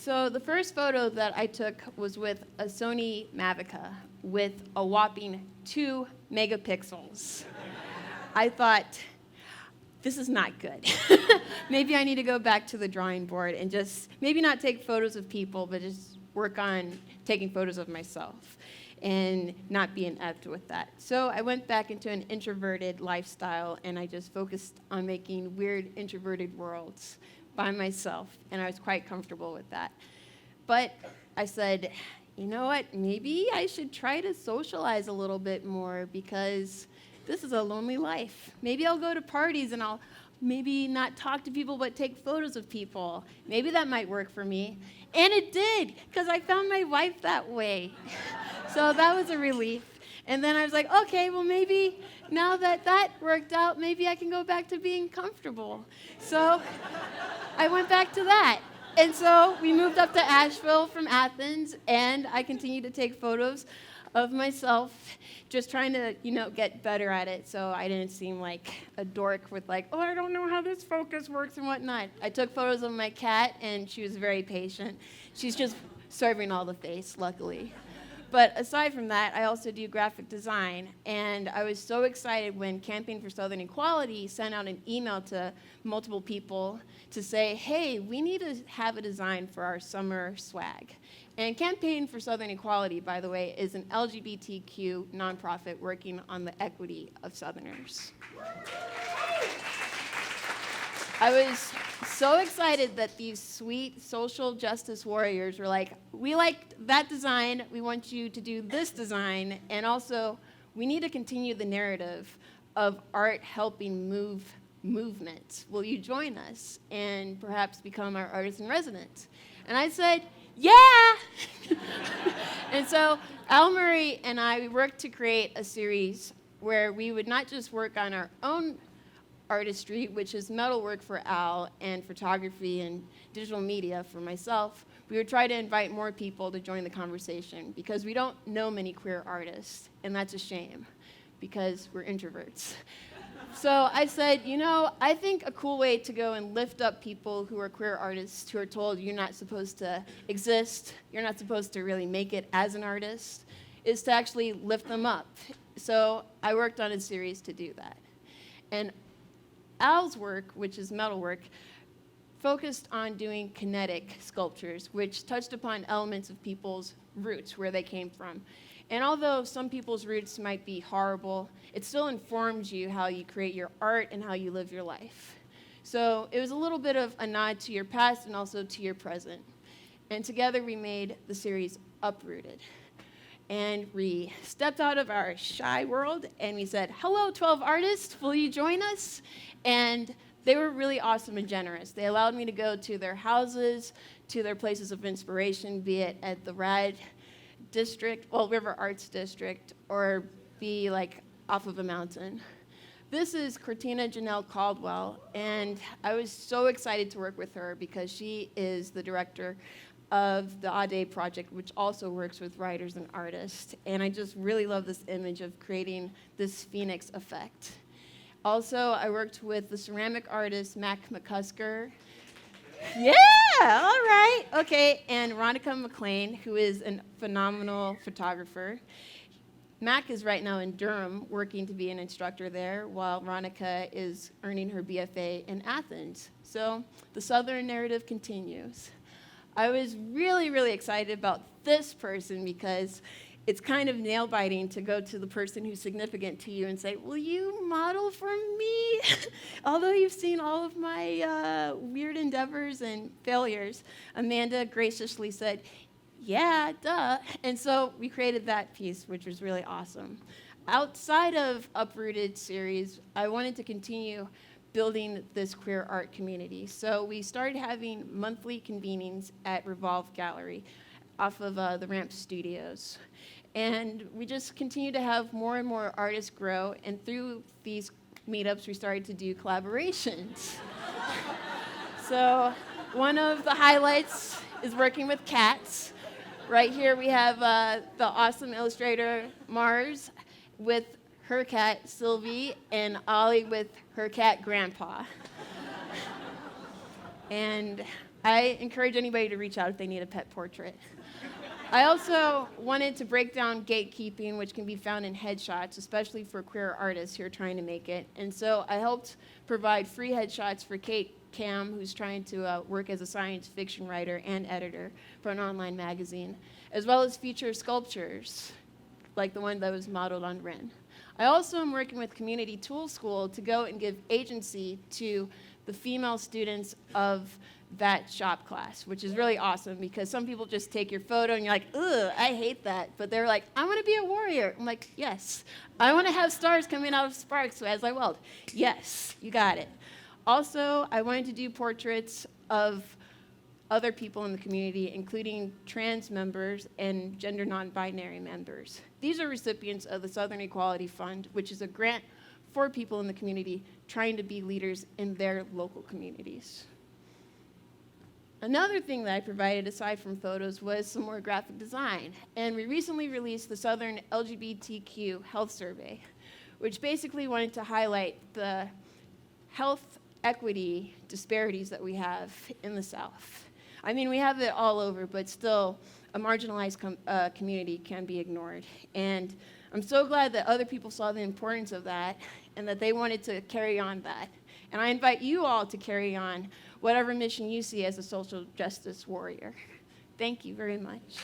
So the first photo that I took was with a Sony Mavica with a whopping 2 megapixels. I thought, this is not good. Maybe I need to go back to the drawing board and just maybe not take photos of people, but just work on taking photos of myself and not be inept with that. So I went back into an introverted lifestyle, and I just focused on making weird introverted worlds by myself, and I was quite comfortable with that. But I said, you know what, maybe I should try to socialize a little bit more because this is a lonely life. Maybe I'll go to parties and I'll maybe not talk to people but take photos of people. Maybe that might work for me. And it did, because I found my wife that way. So that was a relief. And then I was like, okay, well maybe now that that worked out, maybe I can go back to being comfortable. So I went back to that. And so we moved up to Asheville from Athens, and I continued to take photos of myself, just trying to, get better at it so I didn't seem like a dork with like, oh, I don't know how this focus works and whatnot. I took photos of my cat, and she was very patient. She's just serving all the face, luckily. But aside from that, I also do graphic design, and I was so excited when Campaign for Southern Equality sent out an email to multiple people to say, hey, we need to have a design for our summer swag. And Campaign for Southern Equality, by the way, is an LGBTQ nonprofit working on the equity of Southerners. I was so excited that these sweet social justice warriors were like, we liked that design, we want you to do this design, and also we need to continue the narrative of art helping move movements. Will you join us and perhaps become our artist in residence? And I said, yeah! And so Al Murray and I, we worked to create a series where we would not just work on our own artistry, which is metalwork for Al, and photography and digital media for myself. We would try to invite more people to join the conversation because we don't know many queer artists, and that's a shame because we're introverts. So I said, I think a cool way to go and lift up people who are queer artists who are told you're not supposed to exist, you're not supposed to really make it as an artist, is to actually lift them up. So I worked on a series to do that. And Al's work, which is metalwork, focused on doing kinetic sculptures, which touched upon elements of people's roots, where they came from. And although some people's roots might be horrible, it still informs you how you create your art and how you live your life. So it was a little bit of a nod to your past and also to your present. And together we made the series Uprooted. And we stepped out of our shy world and we said, hello, 12 artists, will you join us? And they were really awesome and generous. They allowed me to go to their houses, to their places of inspiration, be it at the River Arts District, or be like off of a mountain. This is Cortina Janelle Caldwell, and I was so excited to work with her because she is the director of the Ade Project, which also works with writers and artists. And I just really love this image of creating this phoenix effect. Also, I worked with the ceramic artist Mac McCusker. Yeah, all right. Okay, and Ronica McLean, who is a phenomenal photographer. Mac is right now in Durham working to be an instructor there, while Ronica is earning her BFA in Athens. So the Southern narrative continues. I was really, really excited about this person because it's kind of nail-biting to go to the person who's significant to you and say, will you model for me? Although you've seen all of my weird endeavors and failures, Amanda graciously said, yeah, duh. And so we created that piece, which was really awesome. Outside of Uprooted series, I wanted to continue building this queer art community. So we started having monthly convenings at Revolve Gallery off of the Ramp Studios. And we just continue to have more and more artists grow, and through these meetups, we started to do collaborations. So one of the highlights is working with cats. Right here we have the awesome illustrator Mars with her cat Sylvie, and Ollie with her cat Grandpa. And I encourage anybody to reach out if they need a pet portrait. I also wanted to break down gatekeeping, which can be found in headshots, especially for queer artists who are trying to make it. And so I helped provide free headshots for Kate Cam, who's trying to work as a science fiction writer and editor for an online magazine, as well as feature sculptures, like the one that was modeled on Ren. I also am working with Community Tool School to go and give agency to the female students of that shop class, which is really awesome because some people just take your photo and you're like, ugh, I hate that. But they're like, I want to be a warrior. I'm like, yes. I want to have stars coming out of sparks as I weld. Yes, you got it. Also, I wanted to do portraits of other people in the community, including trans members and gender non-binary members. These are recipients of the Southern Equality Fund, which is a grant for people in the community trying to be leaders in their local communities. Another thing that I provided aside from photos was some more graphic design. And we recently released the Southern LGBTQ Health Survey, which basically wanted to highlight the health equity disparities that we have in the South. I mean, we have it all over, but still, a marginalized community can be ignored. And I'm so glad that other people saw the importance of that and that they wanted to carry on that. And I invite you all to carry on whatever mission you see as a social justice warrior. Thank you very much.